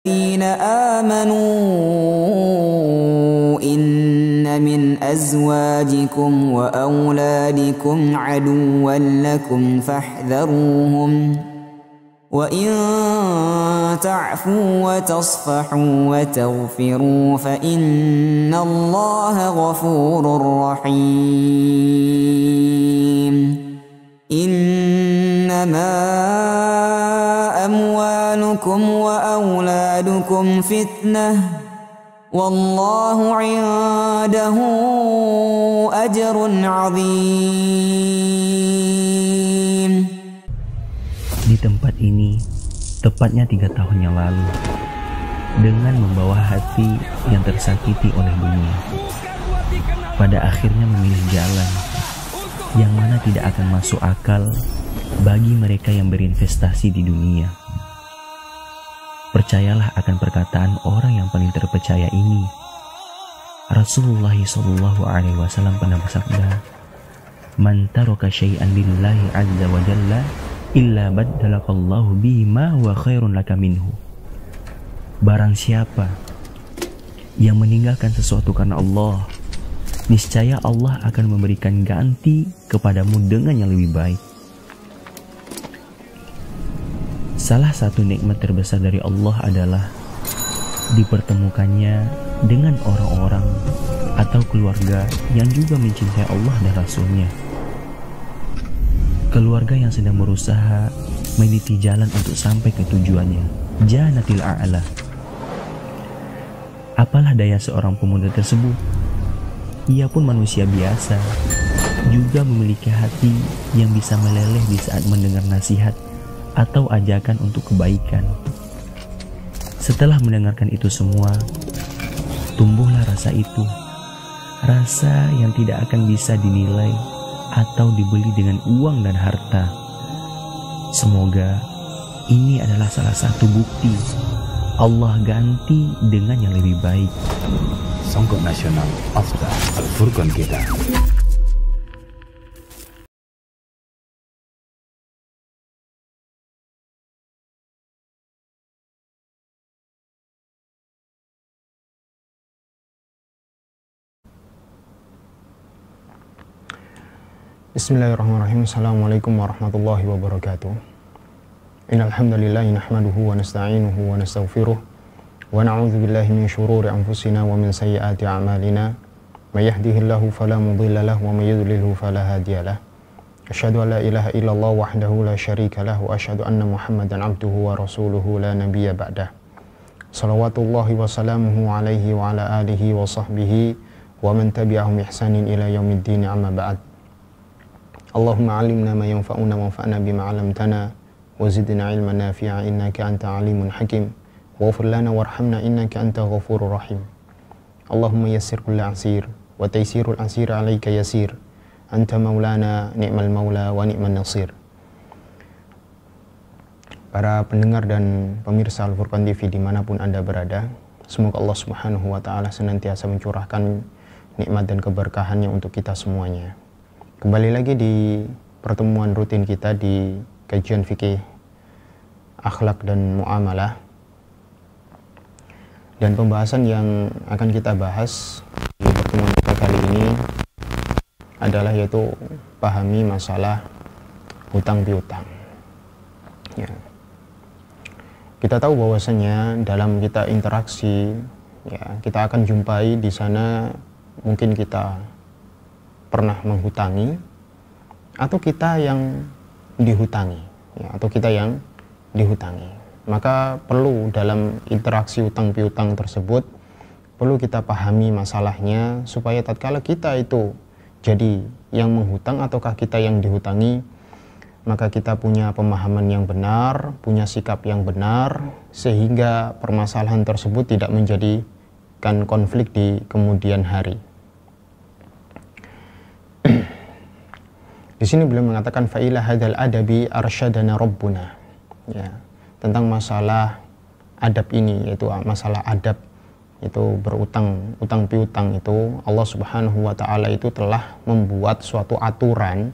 الذين آمنوا إن من أزواجكم وأولادكم عدوا لكم فاحذروهم وإن تعفوا وتصفحوا وتغفروا فإن الله غفور رحيم إنما أموالكم وأولادكم فتنة والله عنده أجر عظيم. Di tempat ini, tepatnya 3 tahun yang lalu, dengan membawa hati yang tersakiti oleh dunia, pada akhirnya memilih jalan yang mana tidak akan masuk akal bagi mereka yang berinvestasi di dunia. Percayalah akan perkataan orang yang paling terpercaya ini. Rasulullah SAW pernah bersabda, "Man taraka syai'an lillahi azza wa jalla illa baddalakallahu bihi ma huwa khairun laka minhu." Barang siapa yang meninggalkan sesuatu karena Allah, niscaya Allah akan memberikan ganti kepadamu dengan yang lebih baik. Salah satu nikmat terbesar dari Allah adalah dipertemukannya dengan orang-orang atau keluarga yang juga mencintai Allah dan Rasul-Nya. Keluarga yang sedang berusaha meniti jalan untuk sampai ke tujuannya, Jannatil A'la. Apalah daya seorang pemuda tersebut? Ia pun manusia biasa, juga memiliki hati yang bisa meleleh di saat mendengar nasihat atau ajakan untuk kebaikan. Setelah mendengarkan itu semua, tumbuhlah rasa itu, rasa yang tidak akan bisa dinilai atau dibeli dengan uang dan harta. Semoga ini adalah salah satu bukti Allah ganti dengan yang lebih baik. Songkok nasional Afdah Al-Furqan kita. Bismillahirrahmanirrahim. Assalamualaikum warahmatullahi wabarakatuh. Innal hamdalillah nahmaduhu wa nasta'inuhu wa nastaghfiruh wa na'udzu billahi min shururi anfusina wa min sayyiati a'malina. May yahdihillahu fala mudilla lahu wa may yudlilhu fala hadiya lahu. Asyhadu an la ilaha illallah wahdahu la syarika lahu wa asyhadu anna Muhammadan abduhu wa rasuluhu la nabiyya ba'dah. Shalawatullahi wa salamuhu alaihi wa ala alihi wa sahbihi wa man tabi'ahum ihsanin ila yaumiddin, amma ba'd. Allahumma alimna ma yanfa'una wanfa'na bima 'allamtana wa zidna 'ilman nafi'a innaka anta 'alimun hakim waghfir lana warhamna innaka anta ghafurur rahim. Allahumma yassir kulli 'asir wa taysirul 'asir 'alaika yasir anta maulana ni'mal maula wa ni'man nasir. Para pendengar dan pemirsa Al-Furqan TV dimanapun Anda berada, semoga Allah Subhanahu wa Ta'ala senantiasa mencurahkan nikmat dan keberkahannya untuk kita semuanya. Kembali lagi di pertemuan rutin kita di kajian fikih akhlak dan muamalah. Dan pembahasan yang akan kita bahas di pertemuan kita kali ini adalah yaitu pahami masalah hutang piutang. Ya. Kita tahu bahwasanya dalam kita interaksi, ya, kita akan jumpai di sana mungkin kita pernah menghutangi atau kita yang dihutangi, ya, atau kita yang dihutangi. Maka perlu dalam interaksi hutang piutang tersebut perlu kita pahami masalahnya supaya tatkala kita itu jadi yang menghutang ataukah kita yang dihutangi, maka kita punya pemahaman yang benar, punya sikap yang benar, sehingga permasalahan tersebut tidak menjadikan konflik di kemudian hari. Di sini beliau mengatakan fa'ila hadzal adabi arsyadana rabbuna. Ya, tentang masalah adab ini, yaitu masalah adab itu berutang, utang piutang itu Allah Subhanahu wa Ta'ala itu telah membuat suatu aturan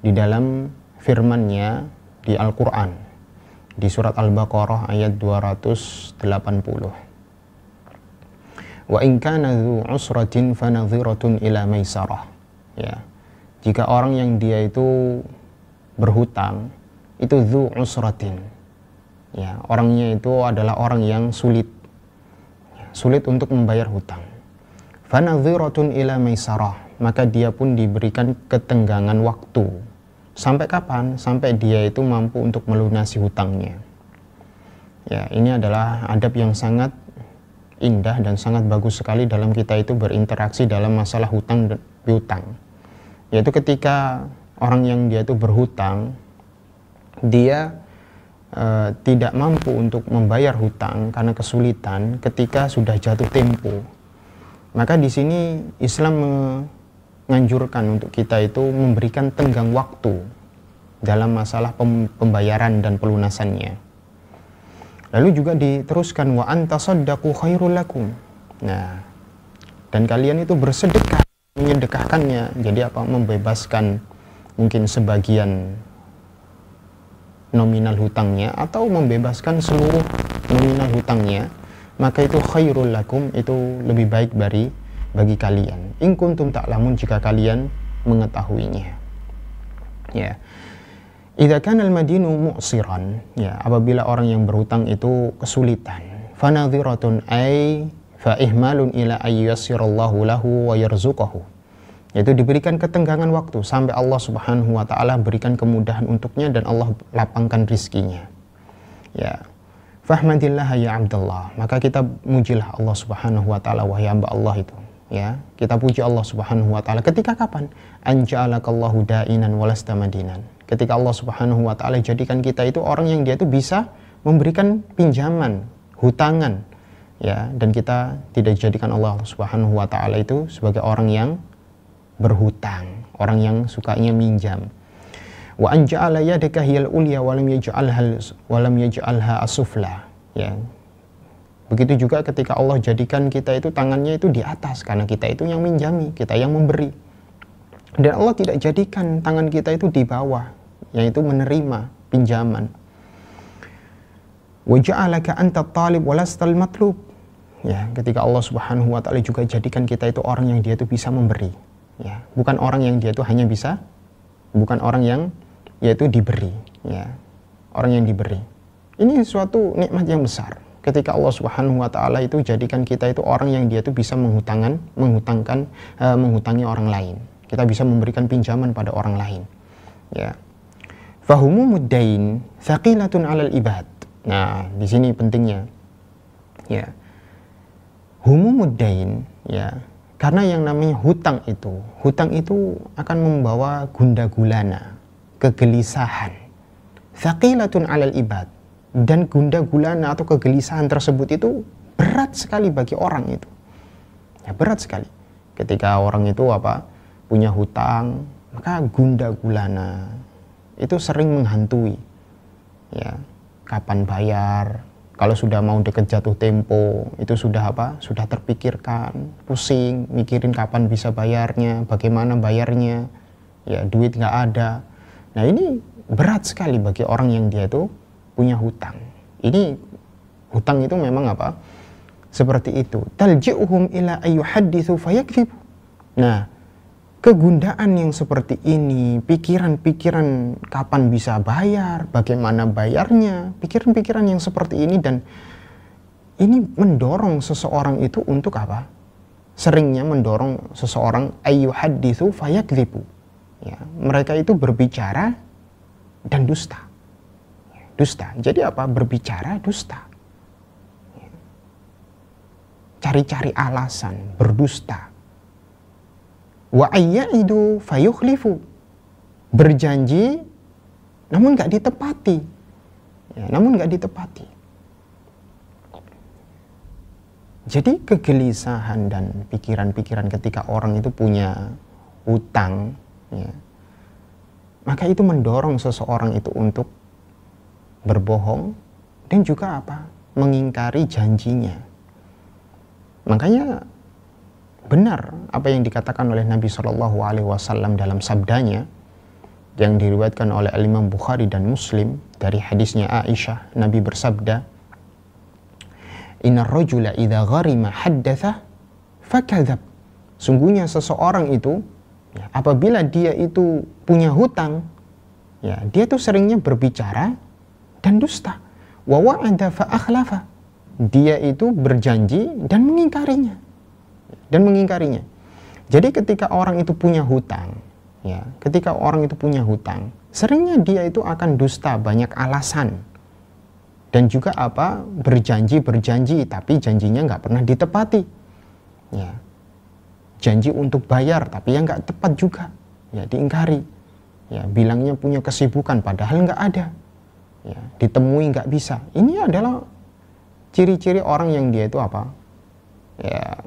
di dalam firman-Nya di Al-Qur'an. di surat Al-Baqarah ayat 280. Wa in kana dzu usratin fanadhiratun ila maisarah. Ya. Jika orang yang dia itu berhutang, itu dzu usratin. Ya, orangnya itu adalah orang yang sulit. Sulit untuk membayar hutang. Fanadhiratun ila maisarah, maka dia pun diberikan ketenggangan waktu. Sampai kapan? Sampai dia itu mampu untuk melunasi hutangnya. Ya, ini adalah adab yang sangat indah dan sangat bagus sekali dalam kita itu berinteraksi dalam masalah hutang dan piutang. Yaitu ketika orang yang dia itu berhutang, dia tidak mampu untuk membayar hutang karena kesulitan ketika sudah jatuh tempo. Maka di sini Islam menganjurkan untuk kita itu memberikan tenggang waktu dalam masalah pembayaran dan pelunasannya. Lalu juga diteruskan wa antasaddaqu khairul lakum. Nah, dan kalian itu bersedekah, menyedekahkannya. Jadi apa? Membebaskan mungkin sebagian nominal hutangnya atau membebaskan seluruh nominal hutangnya, maka itu khairul lakum, itu lebih baik bagi kalian. In kuntum ta'lamun, jika kalian mengetahuinya. Ya. Idza kana al-madinu mu'siran, ya, apabila orang yang berhutang itu kesulitan, fanadhiratun ay fa ihmalun ila ayyassirallahu lahu wa yarzuqahu, yaitu diberikan ketenggangan waktu sampai Allah Subhanahu wa taala berikan kemudahan untuknya dan Allah lapangkan rizkinya. Ya. Fahmadillah ya Abdullah, maka kita mujilah Allah Subhanahu wa taala, wahai hamba Allah itu. Ya, kita puji Allah Subhanahu wa taala ketika kapan? Anja'alakallahu da'inan walasta madinan. Ketika Allah Subhanahu wa taala jadikan kita itu orang yang dia itu bisa memberikan pinjaman, hutangan, ya, dan kita tidak dijadikan Allah Subhanahu wa taala itu sebagai orang yang berhutang, orang yang sukanya minjam. Wa anja'ala yadaka hiyal ulya wa lam yaj'alha asufla. Ya. Begitu juga ketika Allah jadikan kita itu tangannya itu di atas, karena kita itu yang minjami, kita yang memberi. Dan Allah tidak jadikan tangan kita itu di bawah, yaitu menerima pinjaman. Wa ja'alaka anta talib wa lastal matlub. Ya, ketika Allah Subhanahu wa taala juga jadikan kita itu orang yang dia itu bisa memberi. Ya, bukan orang yang dia itu hanya bisa, bukan orang yang yaitu diberi, ya. Orang yang diberi. Ini suatu nikmat yang besar. Ketika Allah Subhanahu wa taala itu jadikan kita itu orang yang dia itu bisa menghutangi orang lain. Kita bisa memberikan pinjaman pada orang lain. Ya. Fahumumud dain thaqilatun 'alal ibad. Nah, di sini pentingnya. Ya. Humumud dain, ya. Karena yang namanya hutang itu akan membawa gundah gulana, kegelisahan. Thaqilatun 'alal ibad. Dan gundah gulana atau kegelisahan tersebut itu berat sekali bagi orang itu. Ya, berat sekali. Ketika orang itu punya hutang, maka gundah gulana itu sering menghantui. Ya, kapan bayar? Kalau sudah mau deket jatuh tempo, itu sudah sudah terpikirkan, pusing, mikirin kapan bisa bayarnya, bagaimana bayarnya. Ya, duit nggak ada. Nah, ini berat sekali bagi orang yang dia itu punya hutang. Ini hutang itu memang seperti itu. Talji'uhum ila ayyuhadditsu fayakdzibu. Nah, kegundaan yang seperti ini, pikiran-pikiran kapan bisa bayar, bagaimana bayarnya, pikiran-pikiran yang seperti ini, dan ini mendorong seseorang itu untuk seringnya mendorong seseorang ayyuhadditsu fayakdzibu. Ya, mereka itu berbicara dan dusta. Dusta. Jadi berbicara dusta. Cari-cari alasan, berdusta. Wa ayya'idu fayukhlifu. Berjanji namun nggak ditepati. Ya, namun nggak ditepati. Jadi kegelisahan dan pikiran-pikiran ketika orang itu punya hutang, ya, maka itu mendorong seseorang itu untuk berbohong dan juga mengingkari janjinya. Makanya benar apa yang dikatakan oleh Nabi SAW dalam sabdanya, yang diriwayatkan oleh Imam Bukhari dan Muslim dari hadisnya Aisyah, Nabi bersabda, "Innar rajula idza gharima haddatsa fakadzab." Sungguhnya seseorang itu ya, apabila dia itu punya hutang, ya, dia tuh seringnya berbicara dan dusta. Wa wa'ada fa akhlafa. Dia itu berjanji dan mengingkarinya. Jadi ketika orang itu punya hutang, ya, seringnya dia itu akan dusta, banyak alasan. Dan juga berjanji tapi janjinya nggak pernah ditepati. Ya. Janji untuk bayar tapi yang nggak tepat juga, ya, diingkari. Ya, bilangnya punya kesibukan padahal nggak ada. Ya, ditemui nggak bisa. Ini adalah ciri-ciri orang yang dia itu ya,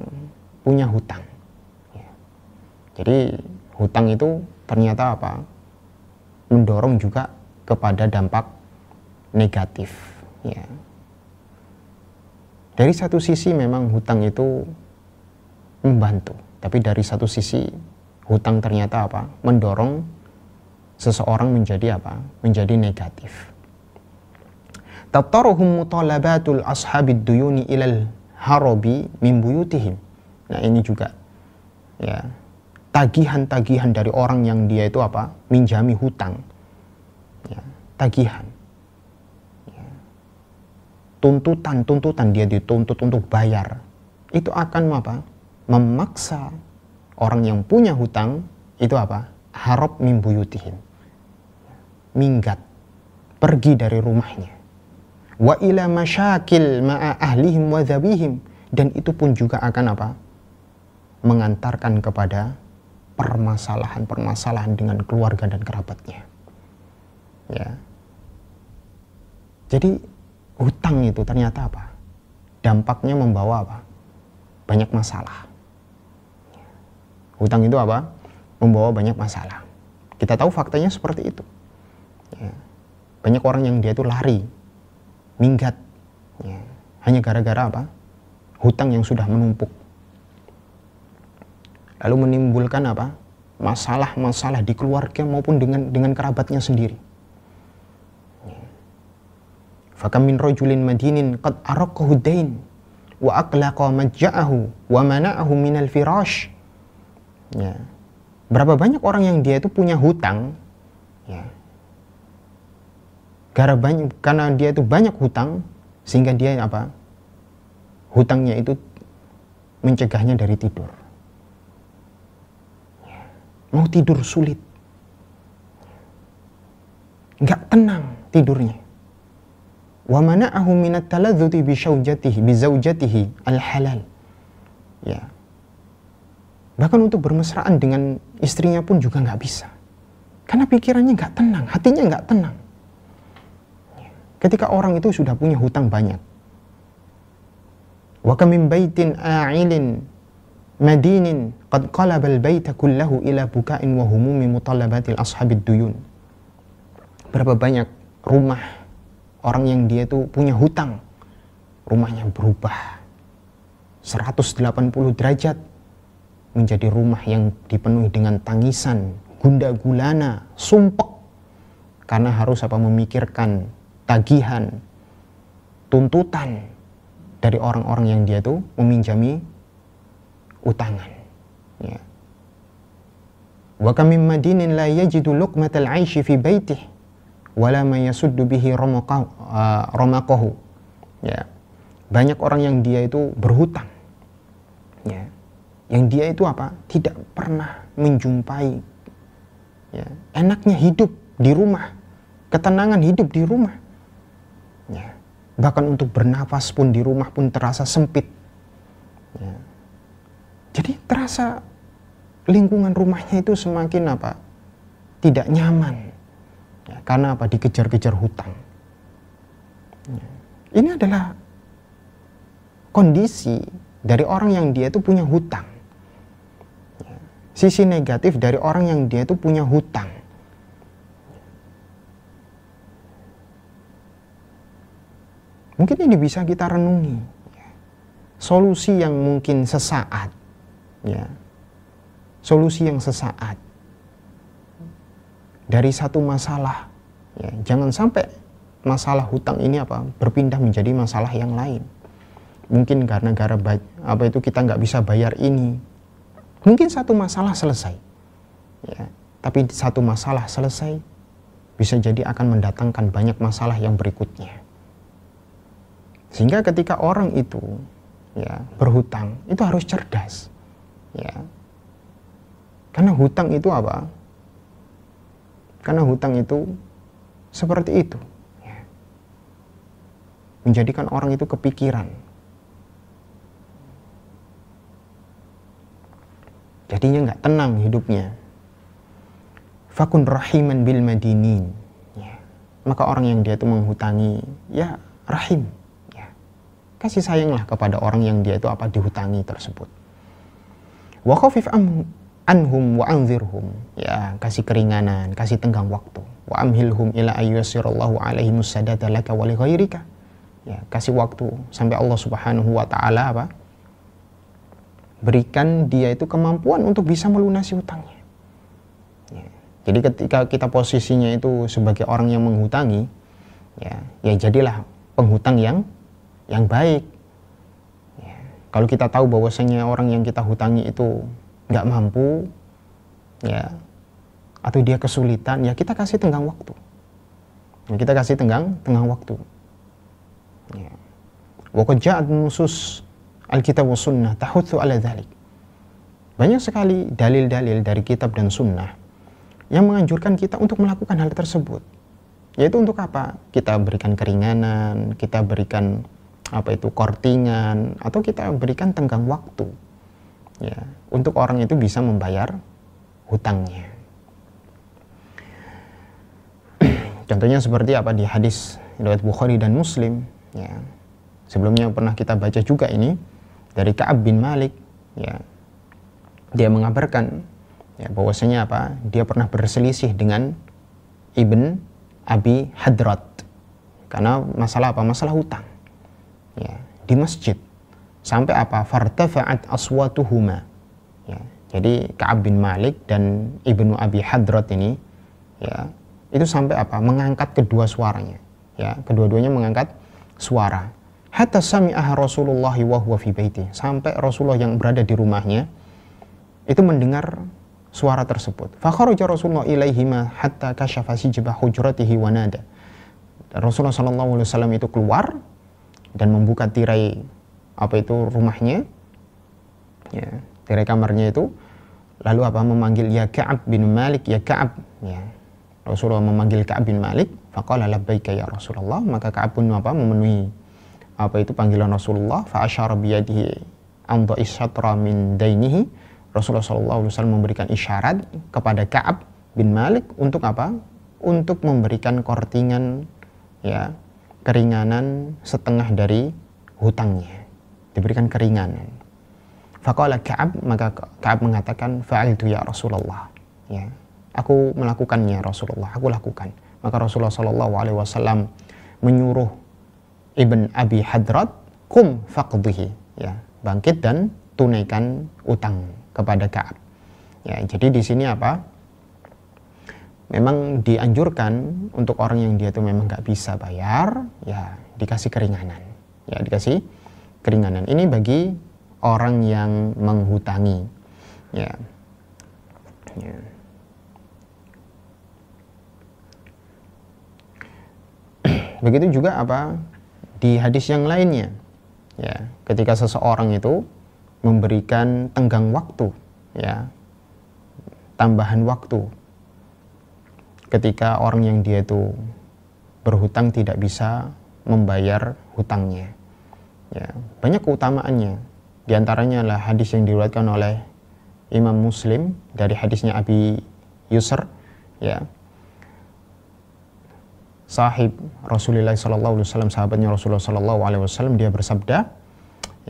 punya hutang. Ya. Jadi hutang itu ternyata mendorong juga kepada dampak negatif. Ya. Dari satu sisi memang hutang itu membantu, tapi dari satu sisi hutang ternyata mendorong seseorang menjadi menjadi negatif. Tattaruhum mutalabatul ashabid duyuni ilal harabi min buyutihim. Nah, ini juga ya, tagihan-tagihan dari orang yang dia itu minjami hutang. Ya, tagihan. Ya. Tuntutan dia dituntut untuk bayar. Itu akan memaksa orang yang punya hutang itu harab min buyutihim. Minggat, pergi dari rumahnya. Wa ila masyakil ma'a ahlihim wa dzabihim, dan itu pun juga akan mengantarkan kepada permasalahan dengan keluarga dan kerabatnya. Ya. Jadi hutang itu ternyata dampaknya membawa banyak masalah. Hutang itu membawa banyak masalah. Kita tahu faktanya seperti itu. Ya. Banyak orang yang dia itu lari, minggat, ya, hanya gara-gara hutang yang sudah menumpuk. Lalu menimbulkan masalah-masalah di keluarga maupun dengan kerabatnya sendiri. Ya. Fakam min rajulin madinin qad araqahu dain wa aqlaqa majja'ahu wa mana'ahu minal firash. Ya. Berapa banyak orang yang dia itu punya hutang, ya, karena dia itu banyak hutang, sehingga dia hutangnya itu mencegahnya dari tidur. Ya. Mau tidur sulit, nggak tenang tidurnya. Wa mana'ahu minat taladzuti bi zaujatihi al-halal. Ya. Bahkan untuk bermesraan dengan istrinya pun juga nggak bisa. Karena pikirannya nggak tenang, hatinya nggak tenang. Ketika orang itu sudah punya hutang banyak. Wa kam min baitin a'ilin madinin qad qalaba al-baita kullahu ila buka'in wa humumi mutalabatil ashabid duyun. Berapa banyak rumah orang yang dia itu punya hutang, rumahnya berubah 180 derajat menjadi rumah yang dipenuhi dengan tangisan, gundah gulana, sumpek, karena harus memikirkan tagihan, tuntutan dari orang-orang yang dia tuh meminjami utangan. Ya. Wa kam min madinin la yajidu luqmatal 'aishi fi baitihi wa la ma yasuddu bihi ramaqahu. Ya. Banyak orang yang dia itu berhutang. Ya. Yang dia itu tidak pernah menjumpai, ya, enaknya hidup di rumah, ketenangan hidup di rumah. Ya. Bahkan untuk bernafas pun di rumah pun terasa sempit. Ya. Jadi terasa lingkungan rumahnya itu semakin tidak nyaman. Ya, karena dikejar-kejar hutang. Ya. Ini adalah kondisi dari orang yang dia itu punya hutang. Ya. Sisi negatif dari orang yang dia itu punya hutang. Mungkin ini bisa kita renungi. Ya. Solusi yang mungkin sesaat. Ya. Solusi yang sesaat. dari satu masalah, ya, jangan sampai masalah hutang ini berpindah menjadi masalah yang lain. Mungkin karena kita nggak bisa bayar ini, mungkin satu masalah selesai, ya, tapi satu masalah selesai bisa jadi akan mendatangkan banyak masalah yang berikutnya. Sehingga ketika orang itu, ya, berhutang, itu harus cerdas, ya, karena hutang itu Karena hutang itu seperti itu, ya, menjadikan orang itu kepikiran. Jadinya nggak tenang hidupnya. Fakun rahiman bil madinin, ya. Maka orang yang dia itu menghutangi, ya, rahim, ya, kasih sayanglah kepada orang yang dia itu dihutangi tersebut. Wa khafif anhum wa anzirhum, ya, kasih keringanan, kasih tenggang waktu. Wa amhilhum ila ayyasirallahu alaihi musadada laka wa li ghairika, ya, kasih waktu sampai Allah Subhanahu wa taala berikan dia itu kemampuan untuk bisa melunasi hutangnya, ya. Jadi ketika kita posisinya itu sebagai orang yang menghutangi, ya jadilah penghutang yang baik, ya. Kalau kita tahu bahwasanya orang yang kita hutangi itu nggak mampu, ya, atau dia kesulitan, ya kita kasih tenggang waktu, kita kasih tenggang waktu, ya. Wa qad ja'at nusus Alkitab wa sunnah tahutsu ala dzalik. Banyak sekali dalil-dalil dari kitab dan sunnah yang menganjurkan kita untuk melakukan hal tersebut. Yaitu untuk apa? Kita berikan keringanan, kita berikan kortingan, atau kita berikan tenggang waktu, ya, untuk orang itu bisa membayar hutangnya. Contohnya seperti di hadis riwayat Bukhari dan Muslim, ya. Sebelumnya pernah kita baca juga ini dari Ka'ab bin Malik, ya. Dia mengabarkan, ya, bahwasanya dia pernah berselisih dengan Ibn Abi Hadrat karena masalah masalah hutang, ya, di masjid. Sampai fartafa'at aswatuhuma, ya. Jadi Ka'ab bin Malik dan Ibnu Abi Hadrat ini, ya, itu sampai mengangkat kedua suaranya, ya, kedua-duanya mengangkat suara. Hatta sami'aha Rasulullah wa huwa fi baiti, sampai Rasulullah yang berada di rumahnya itu mendengar suara tersebut. Fa kharaja Rasulullah ilaihima hatta kashafa sijba hujratihi wa nada. Rasulullah sallallahu alaihi wasallam itu keluar dan membuka tirai rumahnya, ya, tirai kamarnya itu, lalu memanggil, ya Ka'ab bin Malik, ya Ka'ab, ya. Rasulullah memanggil Ka'ab bin Malik, faqala labbaika ya Rasulullah, maka Ka'ab pun memenuhi panggilan Rasulullah. Fa asyara bi yadihi an dha'isyatra min dainihi. Rasulullah sallallahu alaihi wasallam memberikan isyarat kepada Ka'ab bin Malik untuk untuk memberikan kortingan, ya, keringanan setengah dari hutangnya, diberikan keringanan. Faqala Ka'ab, maka Ka'ab mengatakan, fa'altu ya Rasulullah, ya, aku melakukannya Rasulullah, aku lakukan. Maka Rasulullah sallallahu alaihi wasallam menyuruh Ibn Abi Hadrat, kum faqdihi, ya, bangkit dan tunaikan utang kepada Ka'ab. Ya, jadi di sini memang dianjurkan untuk orang yang dia itu memang nggak bisa bayar, ya, dikasih keringanan, ya, dikasih keringanan. Ini bagi orang yang menghutangi, ya. Ya. Begitu juga di hadis yang lainnya, ya, ketika seseorang itu memberikan tenggang waktu, ya, tambahan waktu, ketika orang yang dia itu berhutang tidak bisa membayar hutangnya, ya, banyak keutamaannya. Di antaranya adalah hadis yang diriwayatkan oleh Imam Muslim dari hadisnya Abi Yusr, ya, sahib Rasulullah sallallahu alaihi wasallam, sahabatnya Rasulullah sallallahu alaihi wasallam, dia bersabda,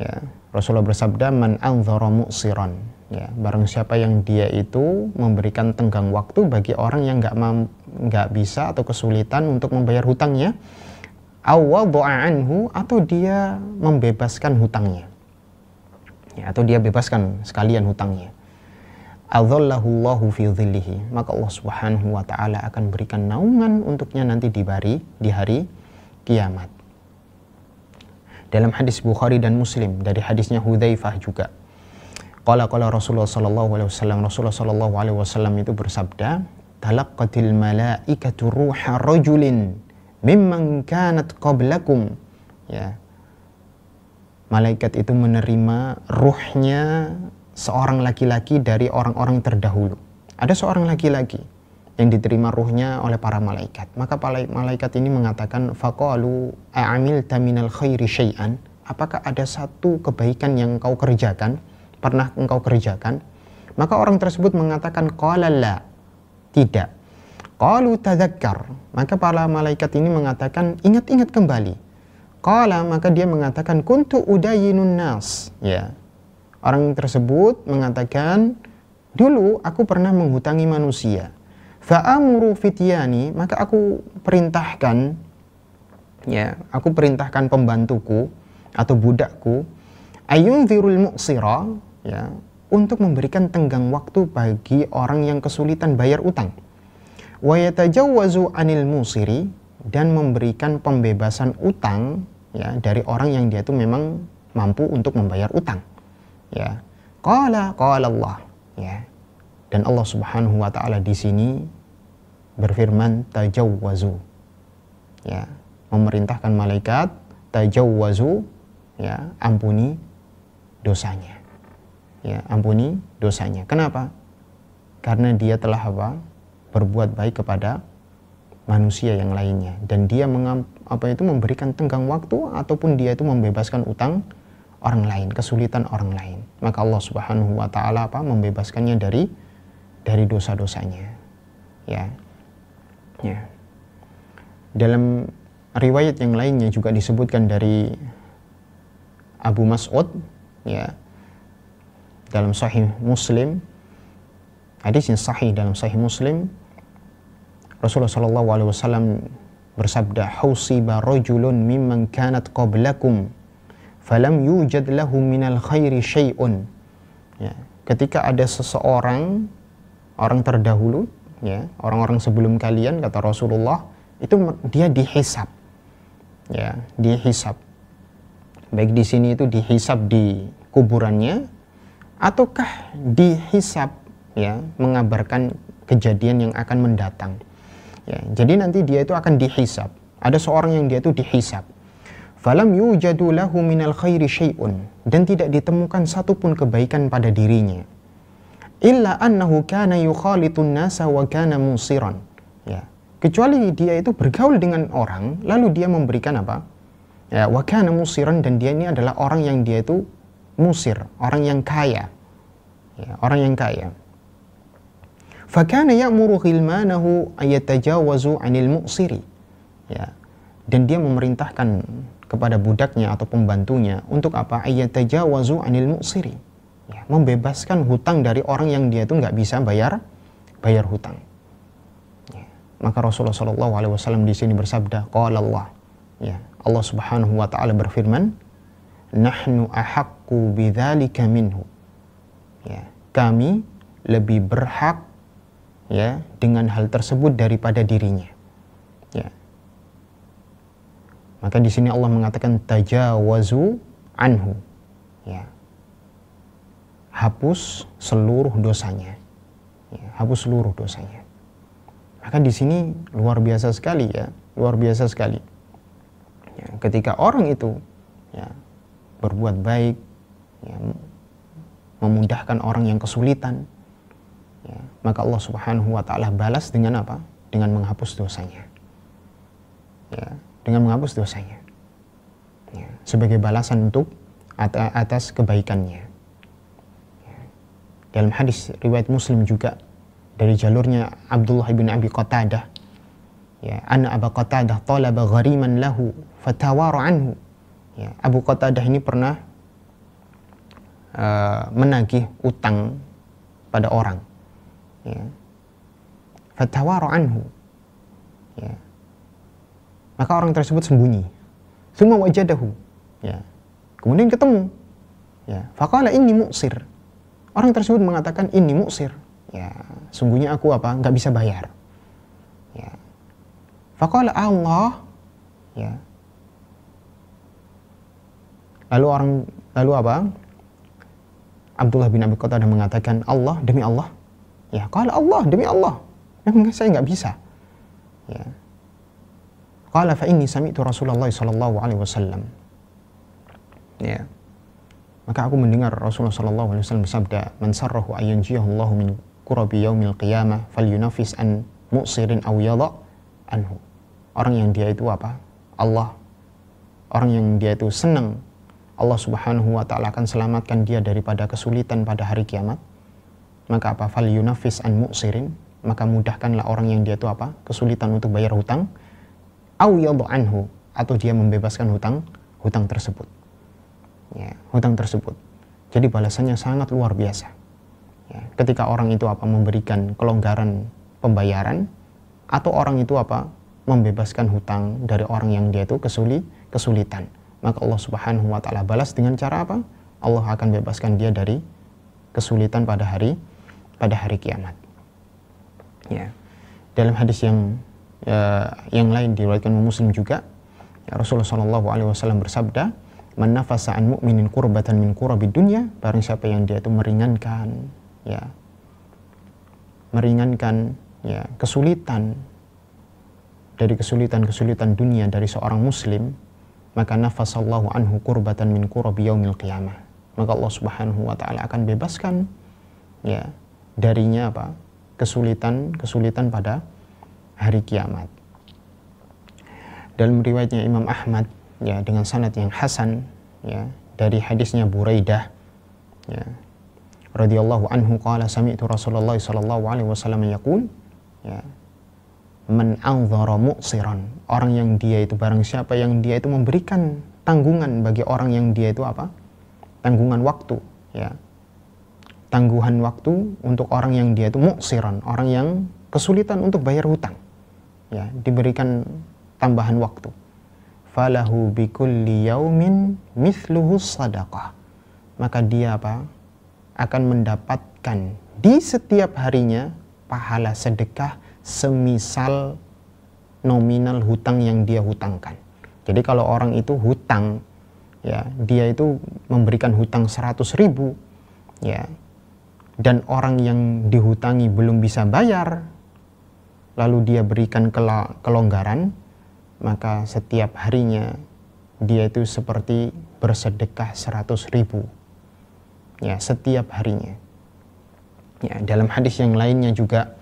ya, Rasulullah bersabda, man anzara mu'siran, ya, barang siapa yang dia itu memberikan tenggang waktu bagi orang yang nggak bisa atau kesulitan untuk membayar hutangnya, aw wada'a anhu, atau dia membebaskan hutangnya, ya, atau dia bebaskan sekalian hutangnya, adzallahullahu fi dhillihi, maka Allah Subhanahu wa taala akan berikan naungan untuknya nanti di hari kiamat. Dalam hadis Bukhari dan Muslim dari hadisnya Hudzaifah juga. Qala Rasulullah sallallahu alaihi wasallam, Rasulullah sallallahu alaihi wasallam itu bersabda, talaqqatil malaikatu ruha rajulin mimman kanat qablakum. Ya. Malaikat itu menerima ruhnya seorang laki-laki dari orang-orang terdahulu. Ada seorang laki-laki yang diterima ruhnya oleh para malaikat. Maka malaikat ini mengatakan, faqalu a'amilta minal khairi syai'an? Apakah ada satu kebaikan yang engkau kerjakan? Pernah engkau kerjakan? Maka orang tersebut mengatakan, qala la, tidak. Qalu tadzakkar, maka para malaikat ini mengatakan, ingat-ingat kembali. Qala, maka dia mengatakan, kuntu udayinun nas. Ya. Orang tersebut mengatakan, dulu aku pernah menghutangi manusia. Fa'amuru fityani, maka aku perintahkan, ya, aku perintahkan pembantuku atau budakku, ayunzirul mu'sira, ya, untuk memberikan tenggang waktu bagi orang yang kesulitan bayar utang. Wa yatajawwazu anil musiri, dan memberikan pembebasan utang, ya, dari orang yang dia itu memang mampu untuk membayar utang. Ya. Qala Allah, ya. Dan Allah Subhanahu wa taala di sini berfirman tajawwazu. Ya, memerintahkan malaikat tajawwazu, ya, ampuni dosanya. Ya, ampuni dosanya. Kenapa? Karena dia telah berbuat baik kepada manusia yang lainnya, dan dia memberikan tenggang waktu ataupun dia itu membebaskan utang orang lain, kesulitan orang lain. Maka Allah Subhanahu wa taala membebaskannya dari dosa-dosanya. Ya. Ya. Dalam riwayat yang lainnya juga disebutkan dari Abu Mas'ud, ya, dalam Sahih Muslim, hadis yang sahih dalam Sahih Muslim, Rasulullah sallallahu alaihi wasallam bersabda, "Husiba rajulun mimman kanat qablakum falam yujad lahu minal khairi syai'un." Ya, ketika ada seseorang, orang terdahulu, ya, orang-orang sebelum kalian, kata Rasulullah, itu dia dihisab. Ya, dihisab. Baik di sini itu dihisab di kuburannya ataukah dihisab, ya, mengabarkan kejadian yang akan mendatang. Ya, jadi nanti dia itu akan dihisab. Ada seorang yang dia itu dihisab. Falam yujadu lahu minal khairi syai'un, dan tidak ditemukan satupun kebaikan pada dirinya. Illa annahu kana yukhalitun nasa wa kana musiran. Ya, kecuali dia itu bergaul dengan orang lalu dia memberikan apa? Ya, wa kana musiran, dan dia ini adalah orang yang dia itu musir, orang yang kaya. Ya, orang yang kaya. Fakana ya'muru ghilmanahu ayatajawazu 'anil mu'siri. Ya. Dan dia memerintahkan kepada budaknya atau pembantunya untuk apa? Ayatajawazu 'anil mu'siri. Ya, membebaskan hutang dari orang yang dia itu nggak bisa bayar hutang. Ya. Maka Rasulullah sallallahu alaihi wasallam di sini bersabda, qala Allah. Ya, Allah Subhanahu wa taala berfirman, "Nahnu ahaqqu bidzalika minhu." Ya, kami lebih berhak, ya, dengan hal tersebut daripada dirinya. Ya. Maka di sini Allah mengatakan tajawazu anhu. Ya. Hapus seluruh dosanya. Ya, hapus seluruh dosanya. Maka di sini luar biasa sekali, ya, luar biasa sekali. Ya, ketika orang itu, ya, berbuat baik, ya, memudahkan orang yang kesulitan, ya, maka Allah Subhanahu wa taala balas dengan apa? Dengan menghapus dosanya. Ya, dengan menghapus dosanya. Ya, sebagai balasan untuk atas kebaikannya. Ya. Dalam hadis riwayat Muslim juga dari jalurnya Abdullah bin Abi Qatadah, ya, anna Abu Qatadah talaba ghariman lahu fatawara anhu. Ya, Abu Qatadah ini pernah menagih utang pada orang. Ya. Fatawara anhu. Ya. Maka orang tersebut sembunyi. Summa wajadahu. Ya. Kemudian ketemu. Ya. Faqala inni mu'sir. Orang tersebut mengatakan inni mu'sir, ya sungguhnya aku nggak bisa bayar. Ya. Faqala Allah, ya. Lalu Abdullah bin Abi Qatadah mengatakan, Allah, demi Allah. Ya, qala Allah, demi Allah. Memang saya nggak bisa. Ya. Qala fa inni sami'tu Rasulullah sallallahu alaihi wasallam. Ya. Maka aku mendengar Rasulullah sallallahu alaihi wasallam bersabda, "Man sarrahu ayyanjiyahu Allahu min kurabi yaumil qiyamah falyunafis an mu'sirin aw yadha anhu." Orang yang dia itu Allah. Orang yang dia itu senang Allah Subhanahu wa taala akan selamatkan dia daripada kesulitan pada hari kiamat. Maka falyunafis an mu'sirin, maka mudahkanlah orang yang dia itu kesulitan untuk bayar hutang, aw yadha anhu, atau dia membebaskan hutang tersebut. Ya, hutang tersebut. Jadi balasannya sangat luar biasa. Ya, ketika orang itu memberikan kelonggaran pembayaran, atau orang itu membebaskan hutang dari orang yang dia itu kesulitan, maka Allah Subhanahu wa taala balas dengan cara Allah akan bebaskan dia dari kesulitan pada hari kiamat. Ya. Dalam hadis yang lain diriwayatkan Muslim juga, ya, Rasulullah sallallahu alaihi wasallam bersabda, "Man nafasa an mu'minin kurbatan min kurabid dunya," barang siapa yang dia itu meringankan kesulitan dari kesulitan dunia dari seorang muslim, maka nafasallahu anhu kurbatan min kurabi yaumil qiyamah, maka Allah Subhanahu wa taala akan bebaskan darinya kesulitan pada hari kiamat. Dalam riwayatnya Imam Ahmad dengan sanad yang hasan dari hadisnya Buraidah radhiyallahu anhu qala sami'tu Rasulullah sallallahu alaihi wasallam yaqul man anzara mu'siran, orang yang dia itu barang siapa yang dia itu memberikan tanggungan bagi orang yang dia itu tanggungan waktu, tangguhan waktu untuk orang yang dia itu mu'siran, orang yang kesulitan untuk bayar hutang, diberikan tambahan waktu, falahu bikulli yaumin mithluhu sadaqah, maka dia akan mendapatkan di setiap harinya pahala sedekah semisal nominal hutang yang dia hutangkan. Jadi kalau orang itu hutang, dia itu memberikan hutang 100.000, dan orang yang dihutangi belum bisa bayar, lalu dia berikan kelonggaran, maka setiap harinya dia itu seperti bersedekah 100.000, setiap harinya. Dalam hadis yang lainnya juga,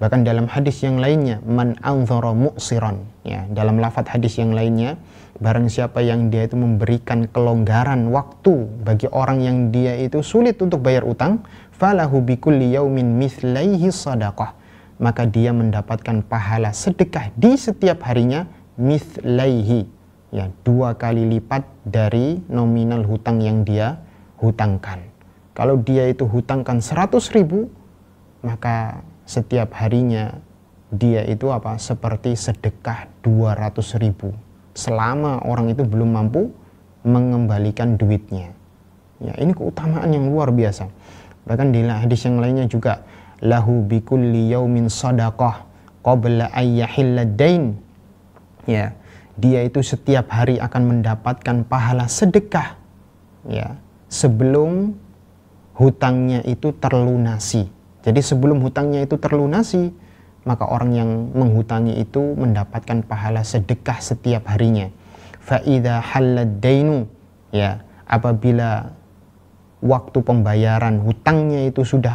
bahkan dalam hadis yang lainnya, man anzara mu'siran, dalam lafadz hadis yang lainnya, barang siapa yang dia itu memberikan kelonggaran waktu bagi orang yang dia itu sulit untuk bayar utang, falahu bikulli yaumin mithlaihi sadaqah, maka dia mendapatkan pahala sedekah di setiap harinya mithlaihi, 2 kali lipat dari nominal hutang yang dia hutangkan. Kalau dia itu hutangkan 100.000, maka setiap harinya dia itu seperti sedekah 200.000 selama orang itu belum mampu mengembalikan duitnya. Ini keutamaan yang luar biasa. Bahkan di hadis yang lainnya juga, lahu bikulli yaumin sadaqah qabla ayyahillad dain. Dia itu setiap hari akan mendapatkan pahala sedekah sebelum hutangnya itu terlunasi. Jadi sebelum hutangnya itu terlunasi, maka orang yang menghutangi itu mendapatkan pahala sedekah setiap harinya. Fa idza halad dainu, apabila waktu pembayaran hutangnya itu sudah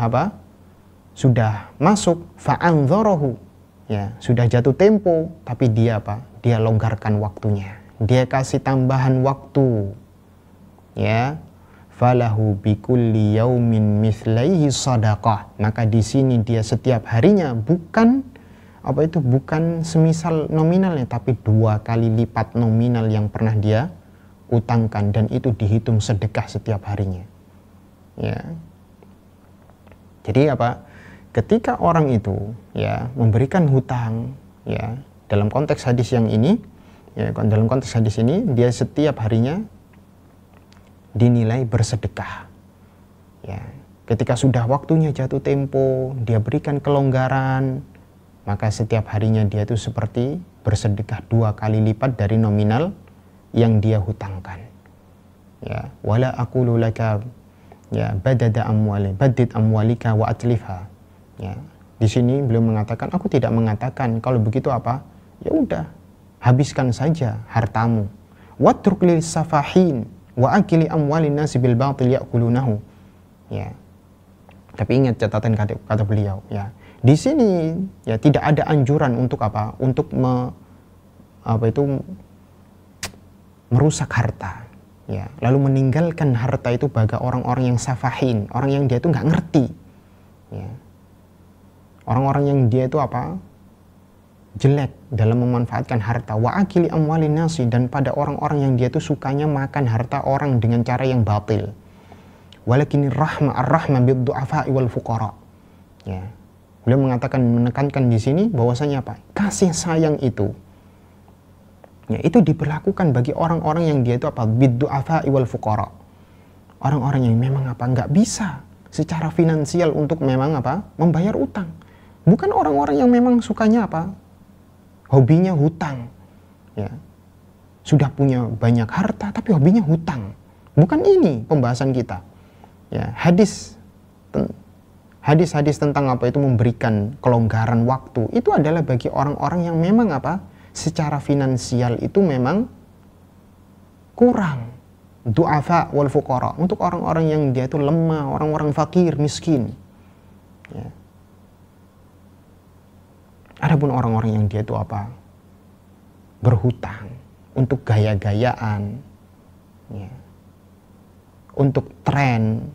sudah masuk, fa anzarahu, sudah jatuh tempo, tapi dia dia longgarkan waktunya. Dia kasih tambahan waktu. Falahu bikulli yaumin mithlaihi sadaqah, maka di sini dia setiap harinya bukan semisal nominalnya, tapi 2 kali lipat nominal yang pernah dia utangkan, dan itu dihitung sedekah setiap harinya. Jadi ketika orang itu memberikan hutang, dalam konteks hadis yang ini, dalam konteks hadis ini dia setiap harinya dinilai bersedekah. Ketika sudah waktunya jatuh tempo, dia berikan kelonggaran, maka setiap harinya dia itu seperti bersedekah 2 kali lipat dari nominal yang dia hutangkan. Ya, wala aqulu laka ya badid amwalika wa atlifha. Ya, di sini beliau mengatakan, aku tidak mengatakan kalau begitu apa? Ya udah, habiskan saja hartamu. Watruk lis safahin wa akili amwalin nasi bil batil ya'kulunahu. Ya. Tapi ingat catatan kata beliau, ya. Di sini ya tidak ada anjuran untuk apa? Untuk merusak harta. Ya, lalu meninggalkan harta itu bagi orang-orang yang safahin, orang yang dia itu nggak ngerti. Ya. Orang-orang yang dia itu apa? Jelek dalam memanfaatkan harta. Wa akili amwalin nasi, dan pada orang-orang yang dia itu sukanya makan harta orang dengan cara yang batil. Walakinir rahma bid-du'afa'i wal fuqara. Ya. Beliau menekankan di sini bahwasanya apa? Kasih sayang itu, ya, itu diberlakukan bagi orang-orang yang dia itu apa? Bid-du'afa'i wal fuqara. Orang-orang yang memang apa? Nggak bisa secara finansial untuk memang apa? Membayar utang. Bukan orang-orang yang memang sukanya apa? Hobinya hutang. Ya. Sudah punya banyak harta tapi hobinya hutang. Bukan ini pembahasan kita. Ya, hadis tentang apa itu memberikan kelonggaran waktu itu adalah bagi orang-orang yang memang apa? Secara finansial itu memang kurang. Du'afa wal fuqara, untuk orang-orang yang dia itu lemah, orang-orang fakir, miskin. Ya. Adapun orang-orang yang dia itu apa? Berhutang untuk gaya-gayaan, ya, untuk tren,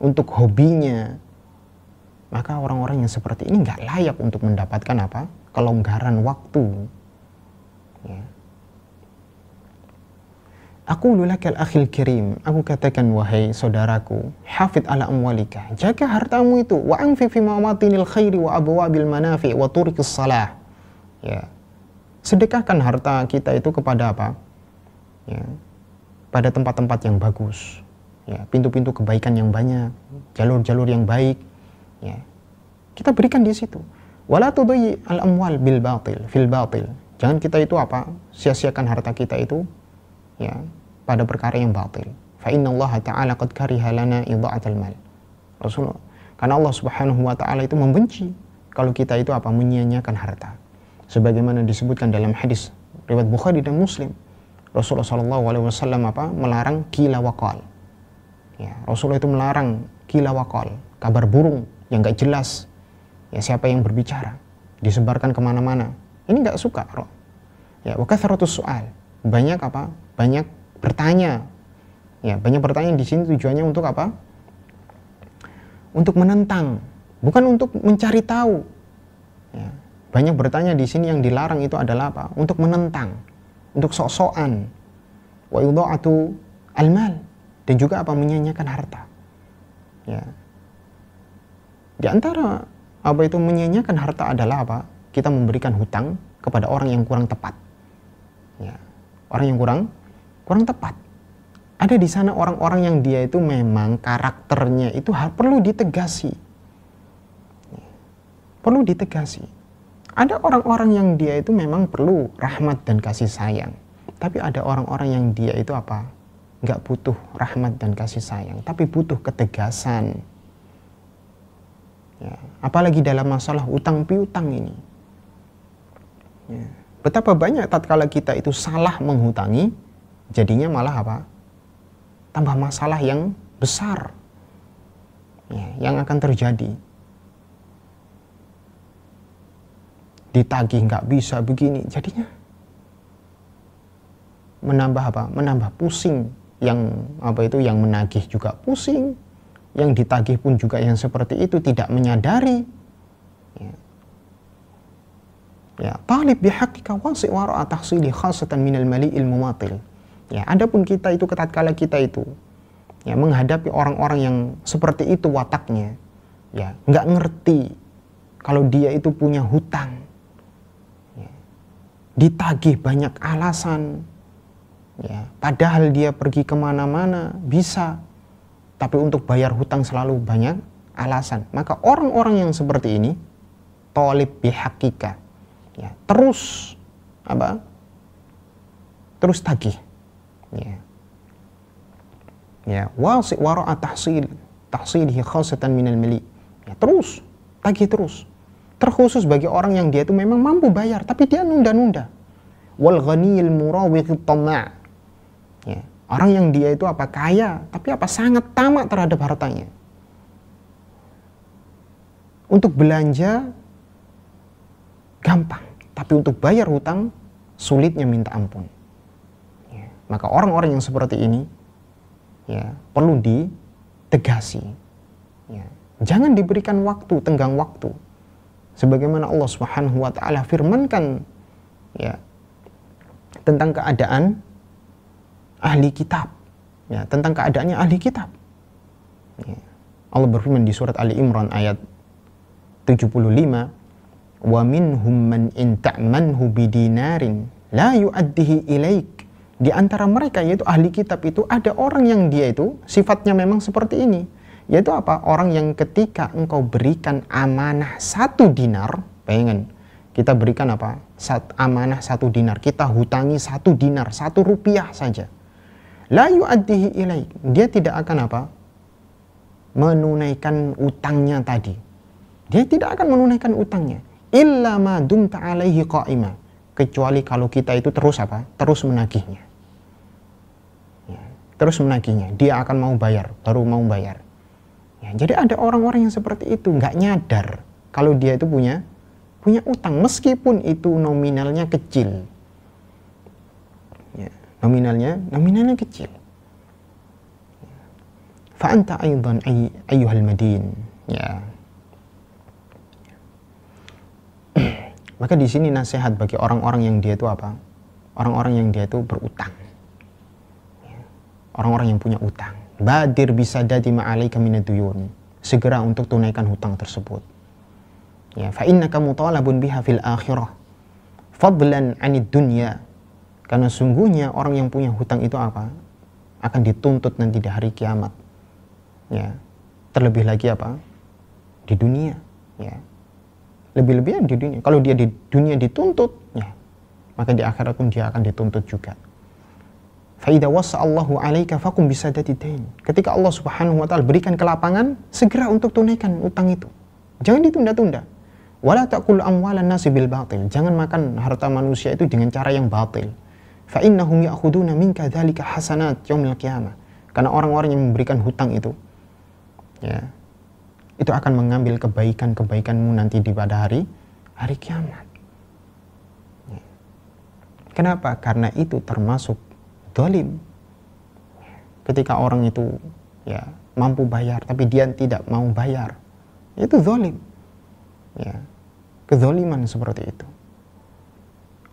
untuk hobinya, maka orang-orang yang seperti ini nggak layak untuk mendapatkan apa? Kelonggaran waktu. Ya. Aku lulakal akhil kirim, aku katakan wahai saudaraku, hafid ala amwalika, jaga hartamu itu, wa anfi fi mawatinil khairi wa abwabil manafi wa turiqis salah. Ya. Sedekahkan harta kita itu kepada apa? Ya. Pada tempat-tempat yang bagus. Ya, pintu-pintu kebaikan yang banyak, jalur-jalur yang baik. Ya. Kita berikan di situ. Wala tudayyi al amwal bil batil, fil batil. Jangan kita itu apa? Sia-siakan harta kita itu, ya, pada perkara yang batil. Fa innallaha ta'ala qad kariha lana idha'atal mal. Rasulullah, karena Allah Subhanahu wa taala itu membenci kalau kita itu apa? Menyia-nyiakan harta. Sebagaimana disebutkan dalam hadis riwayat Bukhari dan Muslim. Rasulullah sallallahu alaihi wasallam apa? Melarang qila wa qal. Ya, Rasulullah itu melarang qila wa qal, kabar burung yang enggak jelas. Ya, siapa yang berbicara disebarkan kemana-mana. Ini enggak suka. Ya, wa kathratus su'al. Banyak apa? Banyak bertanya. Ya, banyak bertanya di sini tujuannya untuk apa? Untuk menentang, bukan untuk mencari tahu. Ya, banyak bertanya di sini yang dilarang itu adalah apa? Untuk menentang, untuk sok-sokan. Wa idha'atu al-mal, dan juga apa? Menyia-nyiakan harta. Ya. Di antara apa itu menyia-nyiakan harta adalah apa? Kita memberikan hutang kepada orang yang kurang tepat. Ya. Orang yang kurang tepat. Ada di sana orang-orang yang dia itu memang karakternya itu perlu ditegasi. Ya. Perlu ditegasi. Ada orang-orang yang dia itu memang perlu rahmat dan kasih sayang. Tapi ada orang-orang yang dia itu apa? Nggak butuh rahmat dan kasih sayang, tapi butuh ketegasan. Ya. Apalagi dalam masalah utang piutang ini. Ya. Betapa banyak tatkala kita itu salah menghutangi, jadinya malah apa? Tambah masalah yang besar, ya, yang akan terjadi. Ditagih nggak bisa begini, jadinya menambah apa? Menambah pusing. Yang apa itu? Yang menagih juga pusing. Yang ditagih pun juga yang seperti itu tidak menyadari. Ya. Ya, talib bihaqqika wasi' wara'a tahsili khasatan minal mali'il mumatil. Ya, adapun kita itu tatkala kita itu ya menghadapi orang-orang yang seperti itu wataknya, ya, nggak ngerti kalau dia itu punya hutang. Ya. Ditagih banyak alasan. Ya, padahal dia pergi kemana-mana bisa. tapi untuk bayar hutang selalu banyak alasan. Maka orang-orang yang seperti ini thalib bihaqika, ya, terus terus tagih, wasi wara'a tahsilihi khasatan minal mali, ya, terus tagih terus, terkhusus bagi orang yang dia itu memang mampu bayar tapi dia nunda-nunda. Wal ghaniyil murawwiqit tama', ya, orang yang dia itu kaya tapi sangat tamak terhadap hartanya. Untuk belanja gampang, tapi untuk bayar hutang sulitnya minta ampun. Ya, maka orang-orang yang seperti ini, ya, perlu ditegasi. Ya, jangan diberikan waktu, tenggang waktu. Sebagaimana Allah Subhanahu wa taala firmankan, ya, tentang keadaan ahli kitab. Ya, tentang keadaannya ahli kitab. Ya, Allah berfirman di surat Ali Imran ayat 75, wa minhum man in ta'manhu bidinarin la yu'addihi ilaik. Di antara mereka, yaitu ahli kitab itu, ada orang yang dia itu sifatnya memang seperti ini, yaitu orang yang ketika engkau berikan amanah 1 dinar, bayangin kita berikan amanah 1 dinar, kita hutangi 1 dinar, 1 rupiah saja, la yu'addihi ilaik, dia tidak akan menunaikan utangnya tadi, dia tidak akan menunaikan utangnya illa ma dumta alaihi qa'ima, kecuali kalau kita itu terus terus menagihnya, ya, terus menagihnya, dia akan mau bayar, baru mau bayar, ya. Jadi ada orang-orang yang seperti itu, nggak nyadar kalau dia itu punya utang, meskipun itu nominalnya kecil, ya, nominalnya kecil. Fa anta aidan ayyuhal madin, ya. Maka di sini nasihat bagi orang-orang yang dia itu orang-orang yang dia itu berutang, ya, orang-orang yang punya utang. Badir bisadadi ma'alaika minaduyun, segera untuk tunaikan hutang tersebut. Ya, fa innaka mutalabun biha fil akhirah fadlan 'anid dunya, karena sungguhnya orang yang punya hutang itu akan dituntut nanti di hari kiamat. Ya, terlebih lagi di dunia, ya. Lebih-lebih di dunia. Kalau dia di dunia dituntut, ya, maka di akhirat pun dia akan dituntut juga. Fa idza wasa'allahu 'alaika faqum bisadati dain. Ketika Allah Subhanahu wa taala berikan kelapangan, segera untuk tunaikan utang itu. Jangan ditunda-tunda. Wala ta'kul amwalan nasi bil batil. Jangan makan harta manusia itu dengan cara yang batil. Fa innahum ya'khuduna minka dzalika hasanat yaumil qiyamah. Karena orang-orang yang memberikan hutang itu, ya, itu akan mengambil kebaikan-kebaikanmu nanti pada hari kiamat. Ya. Kenapa? Karena itu termasuk zalim. Ketika orang itu, ya, mampu bayar tapi dia tidak mau bayar, itu zalim. Ya, kezaliman seperti itu.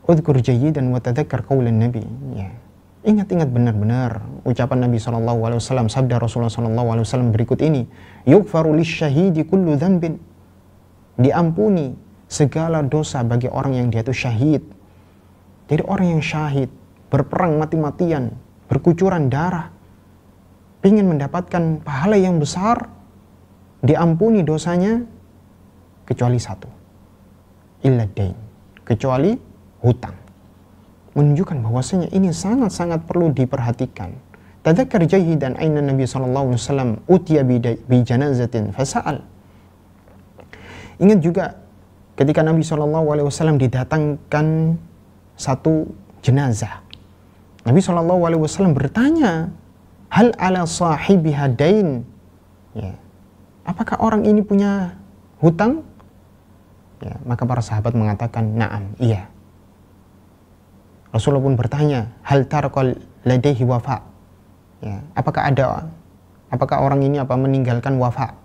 Udhkur jayyidan wa tadzakkar qaulan nabi. Ya. Ingat-ingat benar-benar ucapan Nabi SAW, sabda Rasulullah SAW berikut ini, yughfaru lisyahidi kullu dzambin, diampuni segala dosa bagi orang yang dia itu syahid. Jadi orang yang syahid, berperang mati-matian, berkucuran darah, ingin mendapatkan pahala yang besar, diampuni dosanya kecuali 1, illa dain, kecuali hutang. Menunjukkan bahwasanya ini sangat-sangat perlu diperhatikan. Tadzakkar jayyidan aina Nabi sallallahu alaihi wasallam utiya bi janazatin fasal. Ingat juga ketika Nabi sallallahu alaihi wasallam didatangkan satu jenazah. Nabi sallallahu alaihi wasallam bertanya, "Hal ala sahibiha dain?" Ya. Apakah orang ini punya hutang? Ya, maka para sahabat mengatakan, "Na'am, iya." Rasulullah pun bertanya, hal tarqal ladaihi wafa, ya, apakah orang ini meninggalkan wafa,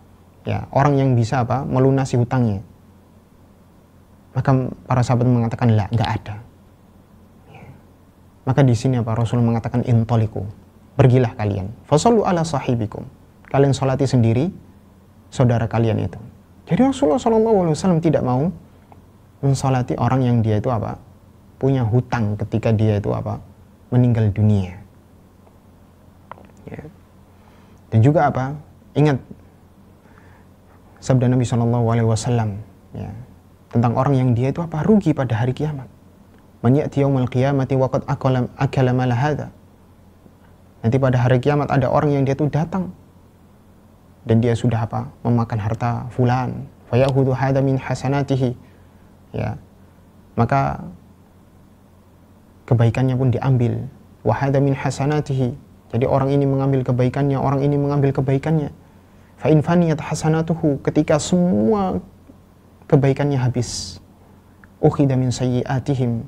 ya, orang yang bisa melunasi hutangnya? Maka para sahabat mengatakan, la, nggak ada. Ya. Maka di sini Rasulullah mengatakan, intoliku, pergilah kalian, fasallu ala sahibikum, kalian salati sendiri saudara kalian itu. Jadi Rasulullah SAW tidak mau mensalati orang yang dia itu punya hutang ketika dia itu meninggal dunia. Ya. Dan juga apa? Ingat sabda Nabi SAW ya, tentang orang yang dia itu apa? Rugi pada hari kiamat. Man ya'ti yaumal qiyamati wa qad akala mala hadha. Nanti pada hari kiamat ada orang yang dia itu datang dan dia sudah apa? Memakan harta fulan. Fa ya'khudhu hadha min hasanatihi. Ya. Maka kebaikannya pun diambil. Wa hadha min hasanatihi. Jadi orang ini mengambil kebaikannya, orang ini mengambil kebaikannya. Fa in faniyat hasanatuhu, ketika semua kebaikannya habis, ukhidha min sayyi'atihim,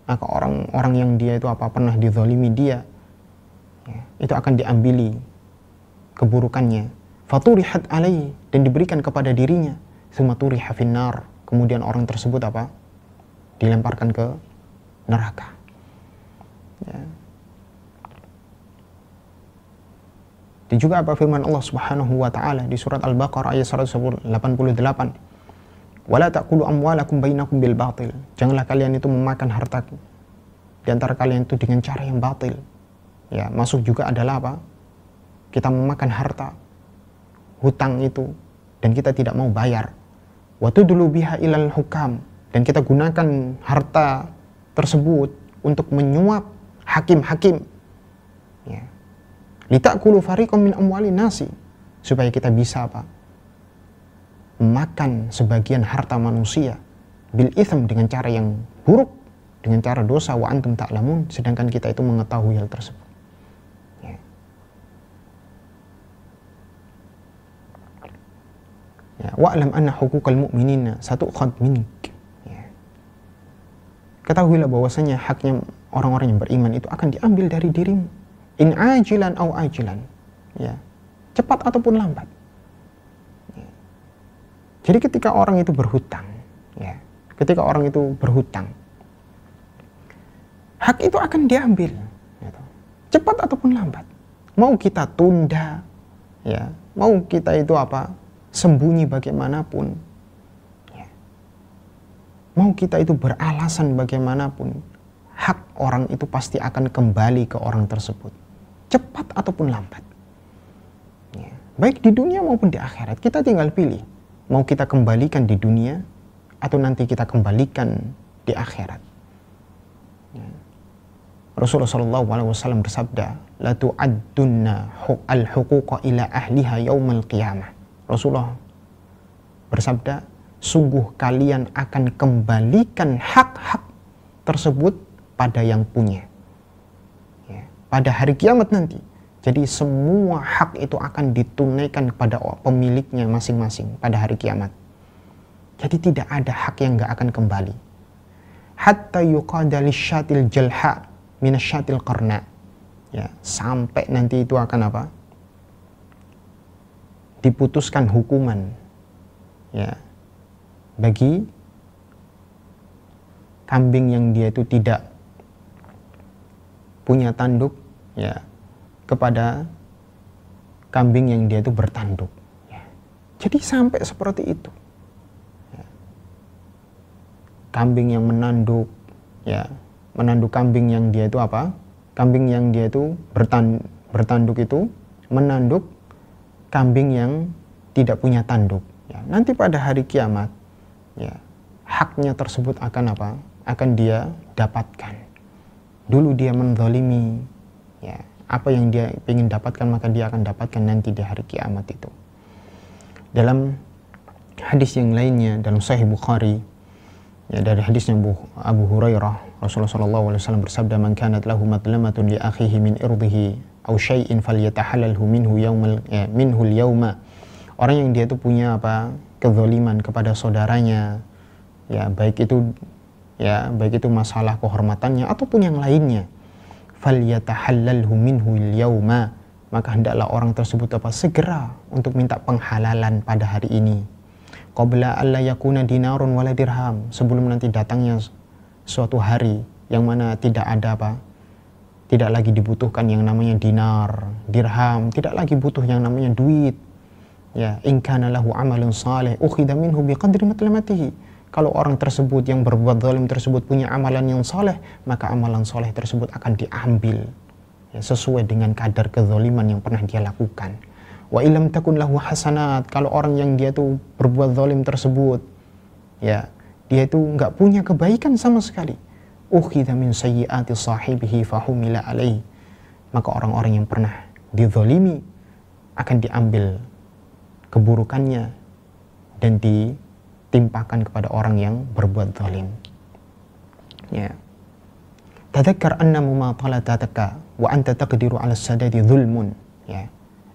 maka orang-orang yang dia itu apa pernah dizalimi dia, ya, itu akan diambili keburukannya. Faturihat alaihi, dan diberikan kepada dirinya. Tsumma turiha finnar, kemudian orang tersebut apa? Dilemparkan ke neraka. Ya. Dan juga apa firman Allah Subhanahu wa taala di surat Al-Baqarah ayat 188. Wala ta'kulu amwalakum bainakum bil batil. Janganlah kalian itu memakan harta di antara kalian itu dengan cara yang batil. Ya, masuk juga adalah apa? Kita memakan harta hutang itu dan kita tidak mau bayar. Wa tudlu biha ilal hukam, dan kita gunakan harta tersebut untuk menyuap hakim-hakim. Ya. Litakulu fariqam min amwalin nasi, supaya kita bisa apa? Makan sebagian harta manusia bil itsm, dengan cara yang buruk, dengan cara dosa, wa antum ta'lamun, sedangkan kita itu mengetahui hal tersebut. Ya. Ya, wa'lam anna huquqal mu'minina satu'khad mink. Ya. Ketahuilah bahwasanya haknya orang-orang yang beriman itu akan diambil dari dirimu. In ajilan au ajilan, ya, cepat ataupun lambat. Ya. Jadi ketika orang itu berhutang, ya, ketika orang itu berhutang, hak itu akan diambil, gitu. Cepat ataupun lambat. Mau kita tunda, ya, mau kita itu apa? Sembunyi bagaimanapun, ya. Mau kita itu beralasan bagaimanapun, hak orang itu pasti akan kembali ke orang tersebut. Cepat ataupun lambat, ya. Baik di dunia maupun di akhirat, kita tinggal pilih mau kita kembalikan di dunia atau nanti kita kembalikan di akhirat. Ya. Rasulullah SAW bersabda, la tu'addunna al-huquqa ila ahliha yaumal qiyamah. Rasulullah bersabda, sungguh kalian akan kembalikan hak-hak tersebut pada yang punya. Pada hari kiamat nanti. Jadi semua hak itu akan ditunaikan kepada pemiliknya masing-masing pada hari kiamat. Jadi tidak ada hak yang gak akan kembali. Hatta yuqada lisyatil jalha minasyatil qarna. Ya, sampai nanti itu akan apa? Diputuskan hukuman, ya, bagi kambing yang dia itu tidak punya tanduk, ya, kepada kambing yang dia itu bertanduk. Ya. Jadi sampai seperti itu. Ya. Kambing yang menanduk, ya, menanduk kambing yang dia itu apa? Kambing yang dia itu bertanduk itu menanduk kambing yang tidak punya tanduk. Ya. Nanti pada hari kiamat, ya, haknya tersebut akan apa? Akan dia dapatkan. Dulu dia menzalimi, ya, apa yang dia ingin dapatkan maka dia akan dapatkan nanti di hari kiamat itu. Dalam hadis yang lainnya dalam Sahih Bukhari, ya, dari hadisnya Abu Hurairah, Rasulullah SAW bersabda, man kanat lahu madlamatun li akhihi min irdihi aw syai'in falyatahallalhu minhu al-yawma. Orang yang dia itu punya apa? Kezaliman kepada saudaranya, ya, baik itu masalah kehormatannya ataupun yang lainnya, falyatahallalhu minhu al-yawma, maka hendaklah orang tersebut apa? Segera untuk minta penghalalan pada hari ini. Qabla alla yakuna dinarun wala dirham, sebelum nanti datangnya suatu hari yang mana tidak ada apa? Tidak lagi dibutuhkan yang namanya dinar, dirham, tidak lagi butuh yang namanya duit. Ya, in kana lahu amalun salih ukhidha minhu biqadri matlamatihi. Kalau orang tersebut yang berbuat zalim tersebut punya amalan yang soleh, maka amalan soleh tersebut akan diambil, ya, sesuai dengan kadar kezaliman yang pernah dia lakukan. Wa illam takun lahu hasanat, kalau orang yang dia tuh berbuat zalim tersebut, ya, dia itu nggak punya kebaikan sama sekali, ukhidha min sayyiati sahibihi fahumila alaihi, maka orang-orang yang pernah dizalimi akan diambil keburukannya dan ditimpakan kepada orang yang berbuat zalim. Ya. Tadzakkar anna mumatalatataka wa anta taqdiru 'ala sadadi zulmun. Ya.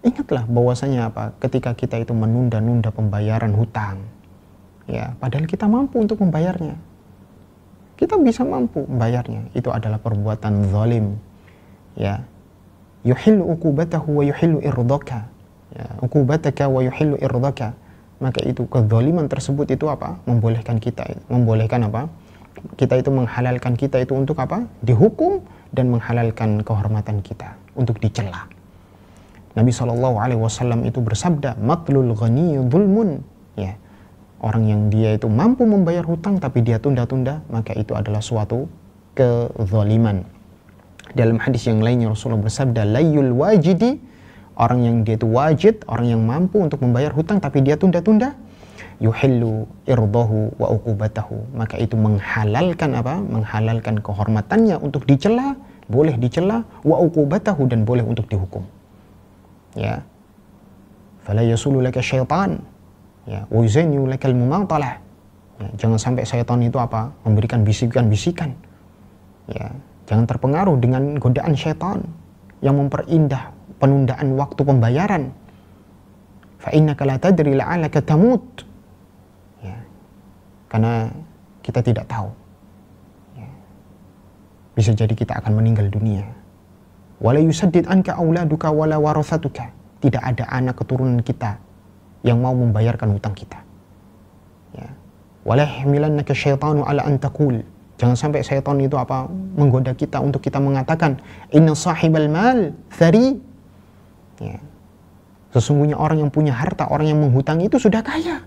Ingatlah bahwasanya apa? Ketika kita itu menunda-nunda pembayaran hutang, ya, padahal kita mampu untuk membayarnya. Kita bisa mampu membayarnya. Itu adalah perbuatan zalim. Ya. Yuhillu uqubatahu wa yuhillu irdaka. Ya, uqubataka wa yuhillu irdaka. Maka itu kezaliman tersebut itu apa? Membolehkan apa? Kita itu menghalalkan kita itu untuk apa? Dihukum dan menghalalkan kehormatan kita untuk dicela. Nabi SAW itu bersabda, matlul ghani zulmun. Ya, orang yang dia itu mampu membayar hutang tapi dia tunda-tunda, maka itu adalah suatu kezaliman. Dalam hadis yang lainnya Rasulullah bersabda, layyul wajidi, orang yang dia itu wajid, orang yang mampu untuk membayar hutang tapi dia tunda-tunda, yuhillu irdahu wa uqubatahu, maka itu menghalalkan apa? Menghalalkan kehormatannya untuk dicela, boleh dicela, wa uqubatahu, dan boleh untuk dihukum. Ya, fala yasulu laka syaitan, ya, wa yuzayyu lakal mumatalah. Ya, jangan sampai syaitan itu apa? Memberikan bisikan-bisikan. Ya, jangan terpengaruh dengan godaan syaitan yang memperindah penundaan waktu pembayaran. Fa innaka la tadri la'allaka tamut. Ya, karena kita tidak tahu. Ya, bisa jadi kita akan meninggal dunia. Wala yusaddid anka auladuka wala warathatuka. Tidak ada anak keturunan kita yang mau membayarkan hutang kita. Ya. Wala yahmilannaka syaitanu ala an taqul. Jangan sampai syaitan itu apa? Menggoda kita untuk kita mengatakan, inna sahibal mal thari. Ya. Sesungguhnya orang yang punya harta, orang yang menghutang itu sudah kaya.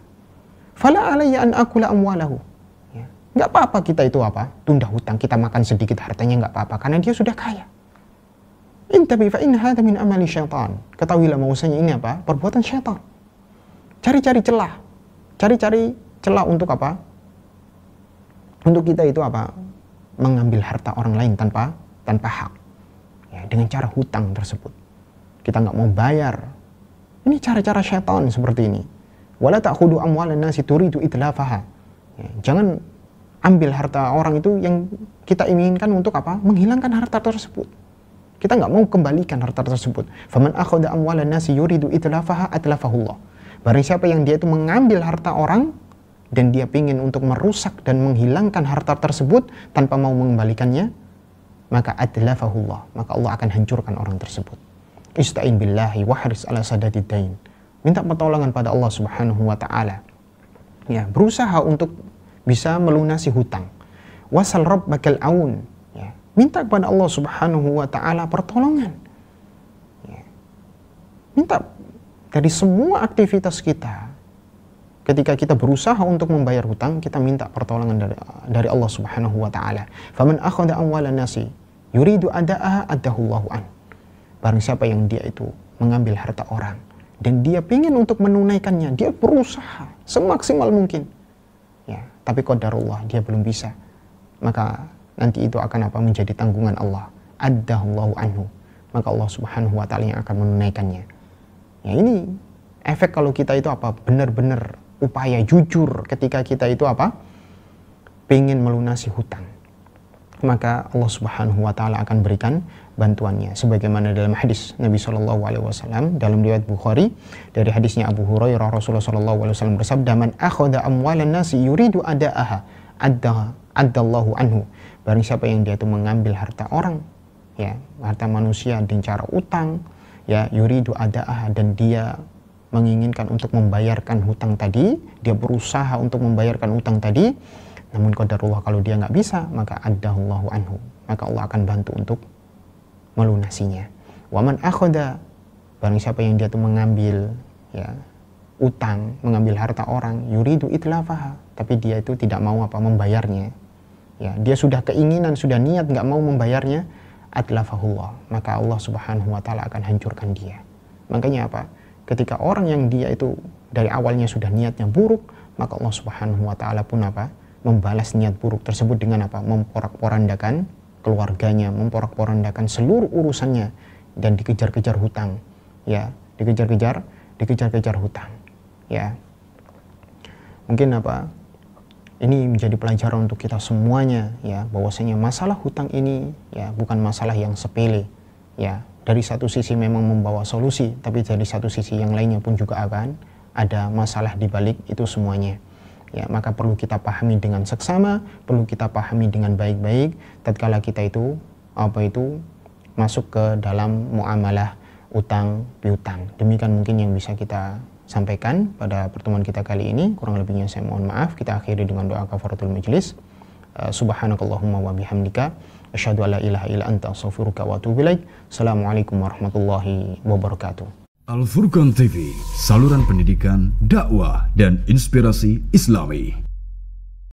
Fala alayya an akula amwalahu. Ya. Nggak apa-apa kita itu apa? Tunda hutang, kita makan sedikit hartanya nggak apa-apa, karena dia sudah kaya. Intabi fa in hadha min amali syaitan. Ketahuilah bahwasanya ini apa? Perbuatan syaitan. Cari-cari celah. Cari-cari celah untuk apa? Untuk kita itu apa? Mengambil harta orang lain tanpa hak. Ya, dengan cara hutang tersebut. Kita nggak mau bayar. Ini cara-cara syaitan seperti ini. Wala ta'khudhu amwalan nasi turidu itlafaha. Ya, jangan ambil harta orang itu yang kita inginkan untuk apa? Menghilangkan harta tersebut. Kita nggak mau kembalikan harta tersebut. Faman akhadha amwalan nasi yuridu itlafaha atlafahullah. Barang siapa yang dia itu mengambil harta orang dan dia ingin untuk merusak dan menghilangkan harta tersebut tanpa mau mengembalikannya, maka atlafahullah, maka Allah akan hancurkan orang tersebut. Ista'in billahi wahris ala sadadid dain. Minta pertolongan pada Allah Subhanahu wa taala. Ya, berusaha untuk bisa melunasi hutang. Wasal rabbakal aun. Ya, minta kepada Allah Subhanahu wa taala pertolongan. Ya. Minta dari semua aktivitas kita. Ketika kita berusaha untuk membayar hutang, kita minta pertolongan dari Allah Subhanahu wa taala. Faman akhadha amwalan nasi yuridu ada'aha adahullahu an. Barang siapa yang dia itu mengambil harta orang dan dia ingin untuk menunaikannya, dia berusaha semaksimal mungkin. Ya, tapi qadarullah dia belum bisa. Maka nanti itu akan apa? Menjadi tanggungan Allah. Adahullahu anhu. Maka Allah Subhanahu wa taala yang akan menunaikannya. Ya, ini efek kalau kita itu apa? Benar-benar upaya jujur ketika kita itu apa? Pengen melunasi hutang. Maka Allah Subhanahu wa taala akan berikan bantuannya, sebagaimana dalam hadis Nabi SAW dalam riwayat Bukhari dari hadisnya Abu Hurairah, Rasulullah SAW bersabda, man akhadha amwalan nasi yuridu ada'aha addallahu anhu. Barang siapa yang dia itu mengambil harta orang, ya, harta manusia dengan cara utang, ya, yuridu ada'aha, dan dia menginginkan untuk membayarkan hutang tadi, dia berusaha untuk membayarkan hutang tadi, namun qadarullah kalau dia nggak bisa, maka addallahu anhu, maka Allah akan bantu untuk melunasinya. Waman akhadha, barang siapa yang dia tuh mengambil, ya, utang, mengambil harta orang, yuridu itlafaha, tapi dia itu tidak mau apa? Membayarnya. Ya, dia sudah keinginan, sudah niat nggak mau membayarnya, atlafahullah, maka Allah Subhanahu wa taala akan hancurkan dia. Makanya apa? ketika orang yang dia itu dari awalnya sudah niatnya buruk, maka Allah Subhanahu wa Ta'ala pun apa? Membalas niat buruk tersebut dengan apa? Memporak-porandakan keluarganya, memporak-porandakan seluruh urusannya, dan dikejar-kejar hutang, ya, dikejar-kejar hutang, ya. Mungkin apa? Ini menjadi pelajaran untuk kita semuanya, ya, bahwasanya masalah hutang ini ya bukan masalah yang sepele, ya. Dari satu sisi memang membawa solusi, tapi dari satu sisi yang lainnya pun juga akan ada masalah di balik itu semuanya. Ya, maka perlu kita pahami dengan seksama, perlu kita pahami dengan baik-baik tatkala kita itu masuk ke dalam muamalah utang piutang. Demikian mungkin yang bisa kita sampaikan pada pertemuan kita kali ini. Kurang lebihnya saya mohon maaf. Kita akhiri dengan doa kafaratul majlis. Subhanakallahumma wa bihamdika asyhadu alla ilaha illa anta astaghfiruka wa atubu ilaik. Assalamualaikum warahmatullahi wabarakatuh. Al Furqan TV, saluran pendidikan, dakwah dan inspirasi Islami.